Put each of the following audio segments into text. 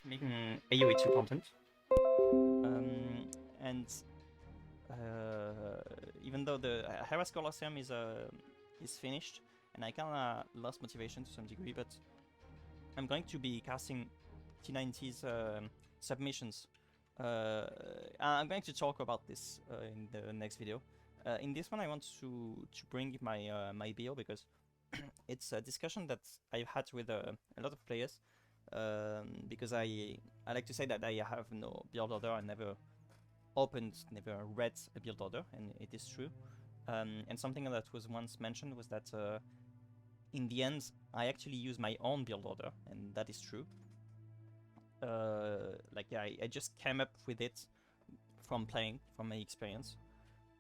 making AoE2 content. And even though the Hera's Colosseum is finished, and I kinda lost motivation to some degree, but I'm going to be casting T90's submissions. I'm going to talk about this in the next video. In this one, I want to bring my my BO because it's a discussion that I've had with a lot of players. Because I like to say that I have no build order. I never never read a build order, and it is true. And something that was once mentioned was that in the end, I actually use my own build order, and that is true. Like yeah, I just came up with it from playing, from my experience.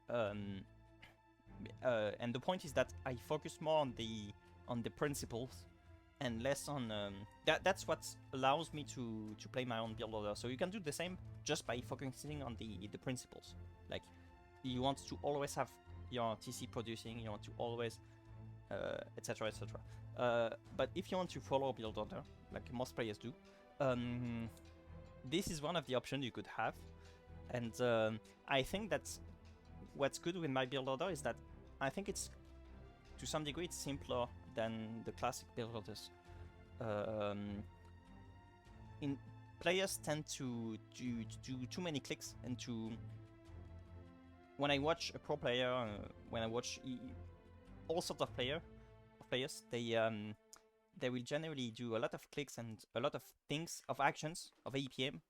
And the point is that I focus more on the principles and less on that's what allows me to play my own build order. So you can do the same just by focusing on the principles. Like you want to always have your TC producing, you want to always etc etc. But if you want to follow build order, like most players do, this is one of the options you could have. And I think that what's good with my build order is that I think it's, to some degree, it's simpler than the classic build orders. Players tend to do too many clicks, and to, when I watch a pro player, when I watch all sorts of players, they will generally do a lot of clicks and a lot of things, of actions, of APM.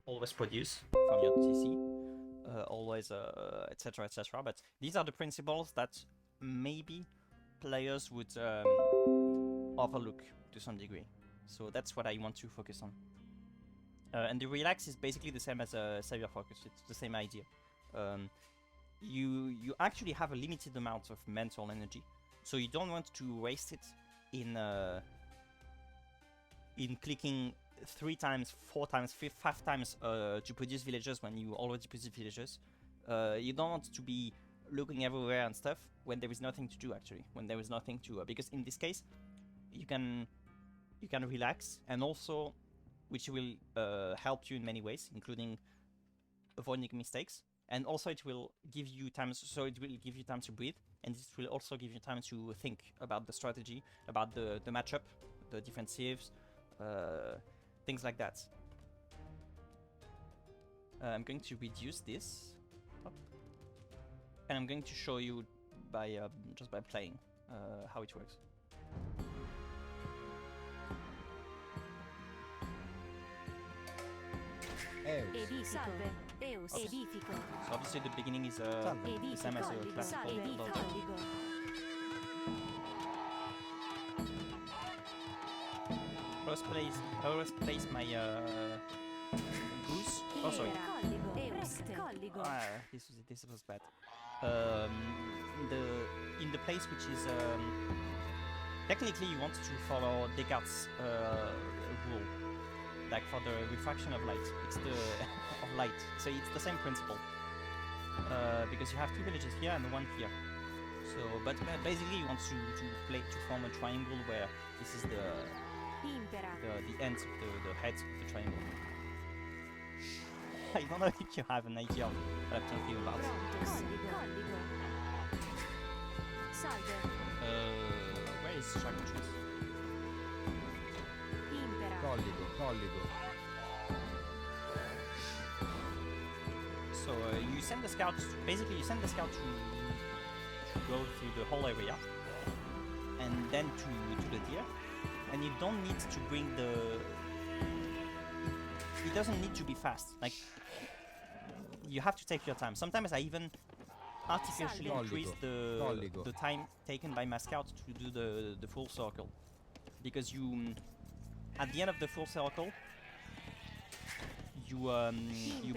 Always produce from your TC, always etc etc. But these are the principles that maybe players would overlook to some degree. So that's what I want to focus on. And the relax is basically the same as a savior focus. It's the same idea. You actually have a limited amount of mental energy, so you don't want to waste it in clicking 3 times, 4 times, 5 times to produce villagers when you already produce villagers. You don't want to be looking everywhere and stuff when there is nothing to do, actually. When there is nothing to... because in this case, you can relax, and also, which will help you in many ways, including avoiding mistakes. And also it will give you time, so it will give you time to breathe, and it will also give you time to think about the strategy, about the matchup, the defensives, things like that. I'm going to reduce this, and I'm going to show you by just by playing how it works. Salve. Eus. Edifico. So obviously the beginning is the same as a classical build. First place my goose. Oh, sorry. Colligo. Reste. Colligo. This was bad. In the place which is technically you want to follow Descartes' rule, like for the refraction of light. It's the of light, so it's the same principle. Because you have two villages here and one here. So, but basically you want to form a triangle where this is the Impera. end of the head of the triangle. I don't know if you have an idea of what I'm talking about. Pronto. Colligo. Salve. Where is Chartreuse? Impera. Colligo. So you send the scout. Basically, you send the scout to go through the whole area, and then to the deer. And you don't need to bring the. It doesn't need to be fast. Like you have to take your time. Sometimes I even artificially Salve. increase Colligo. the time taken by my scout to do the full circle, because you at the end of the full circle you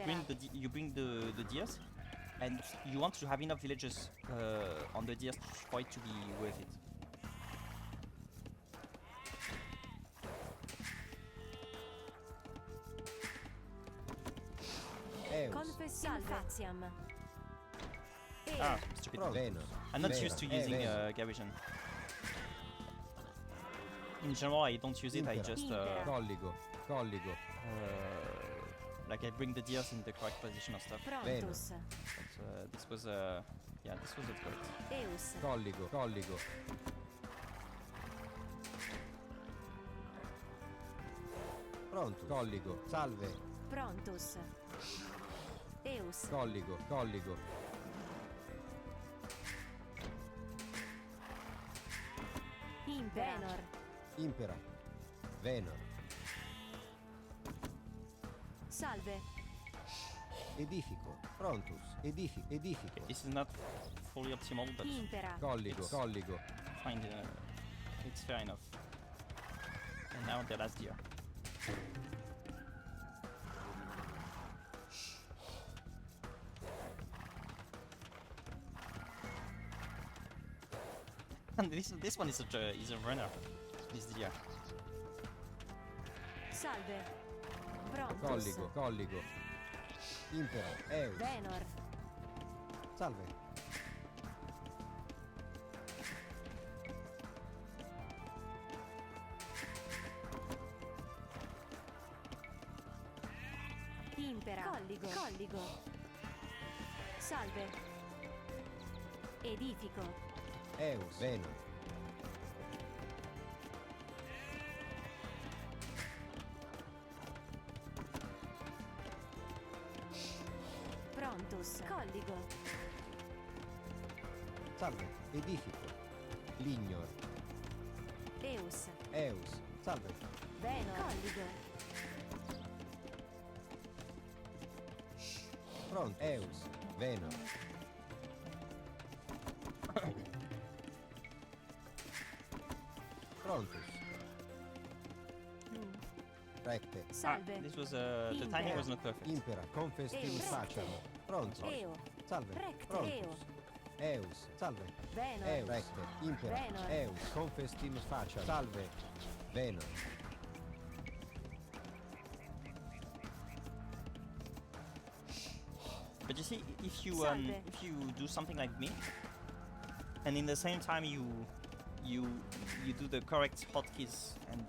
bring the deers, and you want to have enough villages on the deers for it to be worth it. Eus. Confessiam fatiam. Ah, stupid. Venus. I'm not Venus. used to using Venus. Garrison. In general, I don't use it. I Impera. just Colligo. like I bring the deers in the correct position and stuff. Prontus. But this was yeah, this was not great. Eus. Colligo. Pronto. Colligo. Salve. Prontus. Eus. Colligo. Impera. Impera. Venor. Salve. Edifico. Prontus. Edifico. This is not fully optimal, but Impera. Colligo. fine. It's fair enough. And now the last deer. And this one is such a runner. This deer. Salve. Prontus. Colligo. Impera. Eus. Venor. Salve. Impera. Colligo. Salve. Edifico. Eus. Venor. Prontus. Colligo. Salve. Edifico. Lignor. Eus. Salve. Venor. Colligo. Pronto. Eus. Venor. Prontus. Recte. Salve. This was the timing was not perfect. Impera. Confestim Eus. facem. Pronto. Eo. Salve. Recte. Prontus. Eus. Salve. Venor. Eus. Recte. Impera. Venor. Eus. Confestim facem. Salve. Venor. But you see, if you Salve. do something like me, and in the same time you do the correct hotkeys, and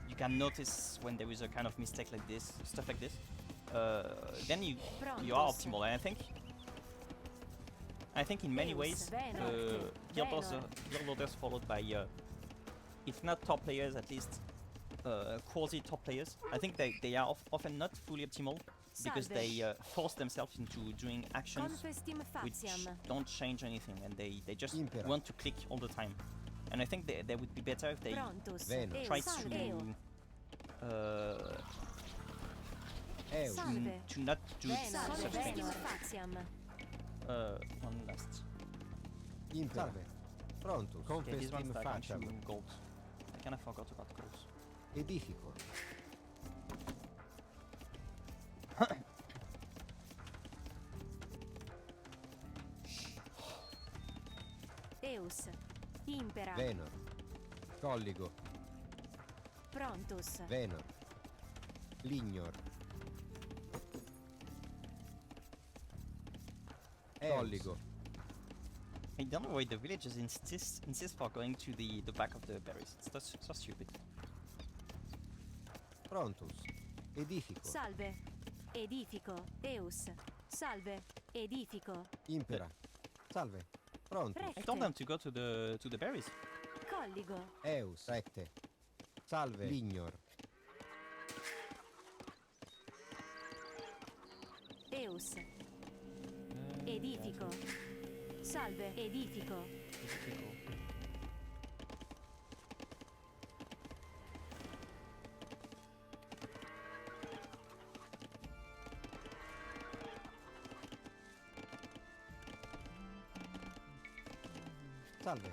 you can notice when there is a kind of mistake like this, stuff like this, then you are Prontus. optimal. And I think in many Eus. ways Venor. guild orders followed by if not top players, at least quasi top players. I think they are often not fully optimal, because Salve. they force themselves into doing actions Confestim which fatiam. don't change anything, and they just Impera. want to click all the time. And I think they would be better if they Prontus. Venor. Eus. try Salve. Eo. Eus. Salve. to not do Venor. such Confestim things. fatiam. One last. Impera. Salve. Prontus. Okay, this one's Confestim back on facem. gold. I kind of forgot about gold. Edifico. Eus. Impera. Venor. Colligo. Prontus. Venor. Lignor. Colligo. I don't know why the villagers insist for going to the back of the berries. It's so stupid. Prontus. Edifico. Salve. Edifico. Eus. Salve. Edifico. Impera. Salve. Prontus. I told them to go to the berries. Colligo. Eus. Recte. Salve. Lignor. Eus. Edifico. Salve. Edifico. Salve.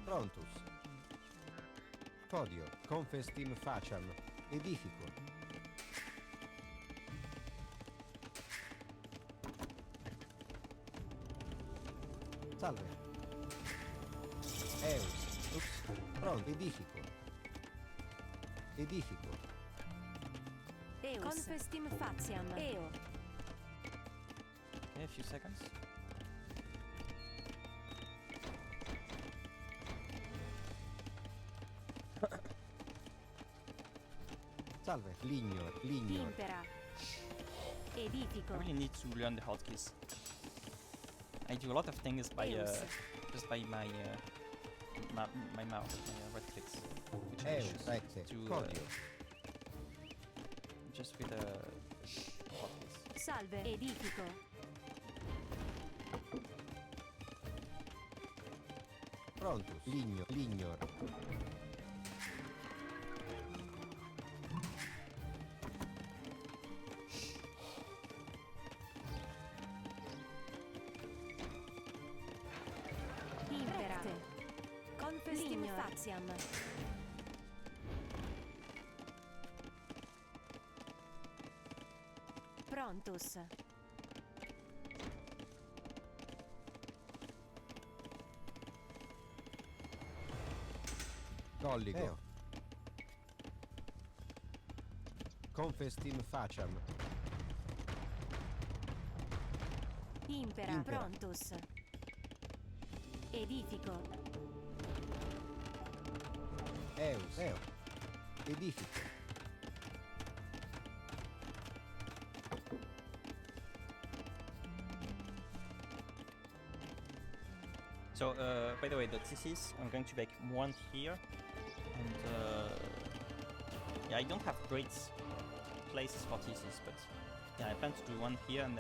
Prontus. Podio. Confestim faciam. Edifico. Salve. Eus. Ups. Pronto. Edifico. Edifico. Eus. Confestim faciam. Eo. Okay, a few seconds. Salve. Lignor. Lignor. Impera. Edifico. I really need to learn the hotkeys. I do a lot of things by Eus. just by my my mouse, my right clicks, which I Eus. choose Recte. to Podio. just with hotkeys. Salve. Edifico. Prontus. Lignor. Lignor. Impera. Confestim faciam. Prontus. Colligo. Confestim faciam. Impera. Impera. Prontus. Edifico. Eus. Eo. Edifico. So, by the way, the thesis, I'm going to make one here, and yeah, I don't have great places for thesis, but yeah, I plan to do one here and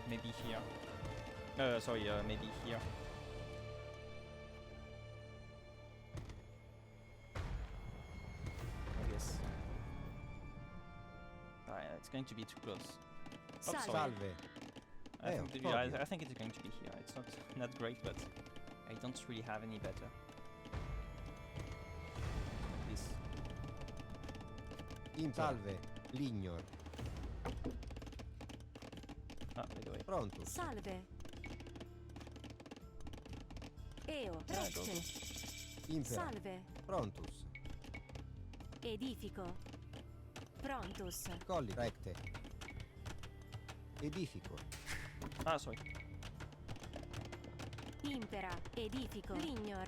maybe here. Sorry, maybe here. I guess. It's going to be too close. Oh, Salve. sorry. Salve. I think, Eo, yeah, Podio. I think it's going to be here. It's not great, but I don't really have any better. This. Salve. Lignor. Ah, by the way. Prontus. Salve. Eo. Yeah, go, Recte. Impera. Salve. Prontus. Edifico. Prontus. Colli. Recte. Edifico. Ah, sorry. Impera. Edifico. Lignor.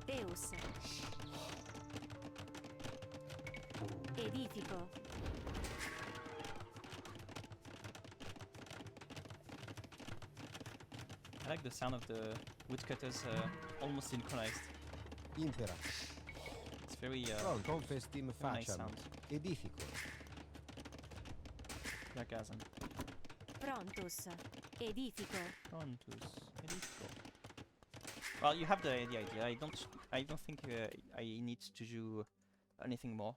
Eus. Edifico. I like the sound of the woodcutters almost synchronized. Impera. It's very Pronto. Confestim very nice faciam. sound. Edifico. Sarcasm. Prontus. Edifico. Prontus. Edifico. Well, you have the idea. I don't think I need to do anything more.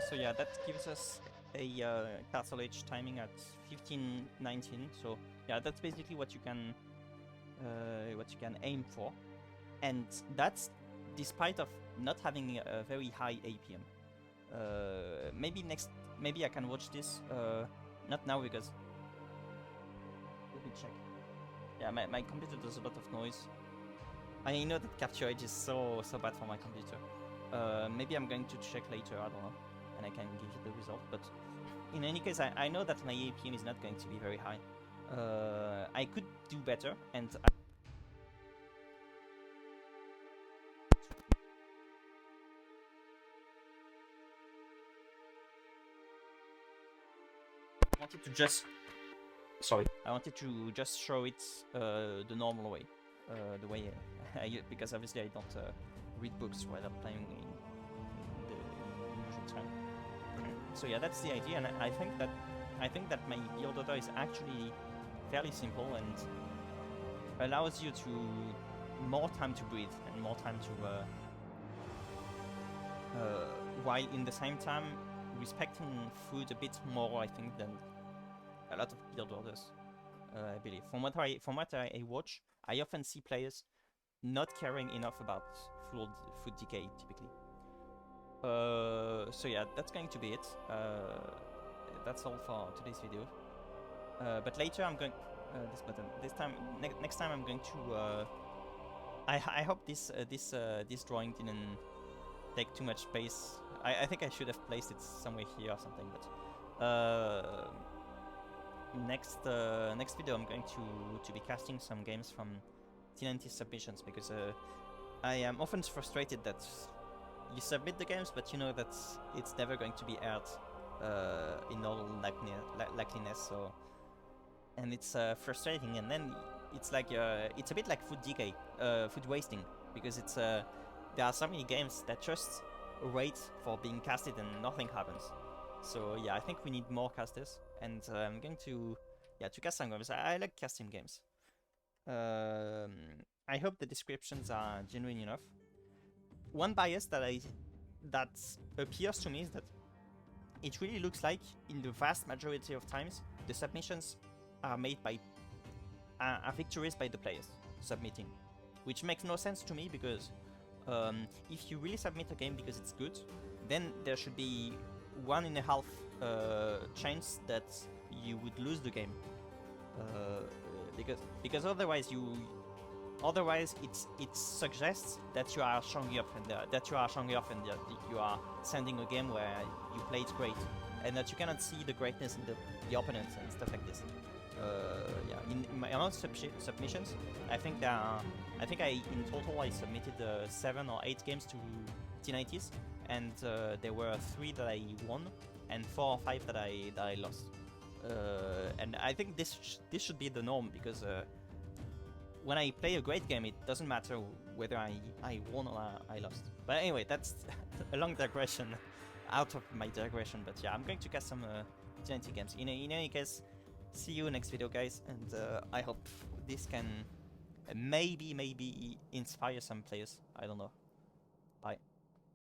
So yeah, that gives us a castle age timing at 1519. So yeah, that's basically what you can aim for, and that's despite of not having a very high APM. Maybe I can watch this. Not now because let me check. Yeah, my computer does a lot of noise. I know that capture age is so bad for my computer. Maybe I'm going to check later, I don't know, and I can give you the result. But in any case, I know that my APM is not going to be very high. I could do better, and I wanted to just show it the normal way, the way because obviously I don't read books while I'm playing in the usual time. So yeah, that's the idea, and I think that my build order is actually fairly simple and allows you to more time to breathe and more time to while in the same time respecting food a bit more, I think, than a lot of build orders. I believe from what I watch, I often see players not caring enough about food decay typically. So yeah, that's going to be it. That's all for today's video. But later I'm going this button. Next time I'm going to. I hope this drawing didn't take too much space. I think I should have placed it somewhere here or something. But next video I'm going to be casting some games from T90 submissions, because I am often frustrated that you submit the games, but you know that it's never going to be aired in all likeliness. So, and it's frustrating, and then it's like it's a bit like food decay, food wasting, because it's there are so many games that just wait for being casted and nothing happens. So yeah, I think we need more casters, and I'm going to cast some games. I like casting games. I hope the descriptions are genuine enough. One bias that appears to me is that it really looks like, in the vast majority of times, the submissions are made by are victories by the players submitting, which makes no sense to me, because if you really submit a game because it's good, then there should be 1.5 chance that you would lose the game, because otherwise it suggests that you are showing off, and you are sending a game where you played great, and that you cannot see the greatness in the opponents and stuff like this. In my own submissions, I think in total I submitted 7 or 8 games to T90s, and there were 3 that I won and 4 or 5 that I lost. And I think this should be the norm, because when I play a great game, it doesn't matter whether I won or I lost. But anyway, that's a long digression out of my digression. But yeah, I'm going to cast some T90 games. In any case, see you next video, guys, and I hope this can maybe inspire some players. I don't know. Bye.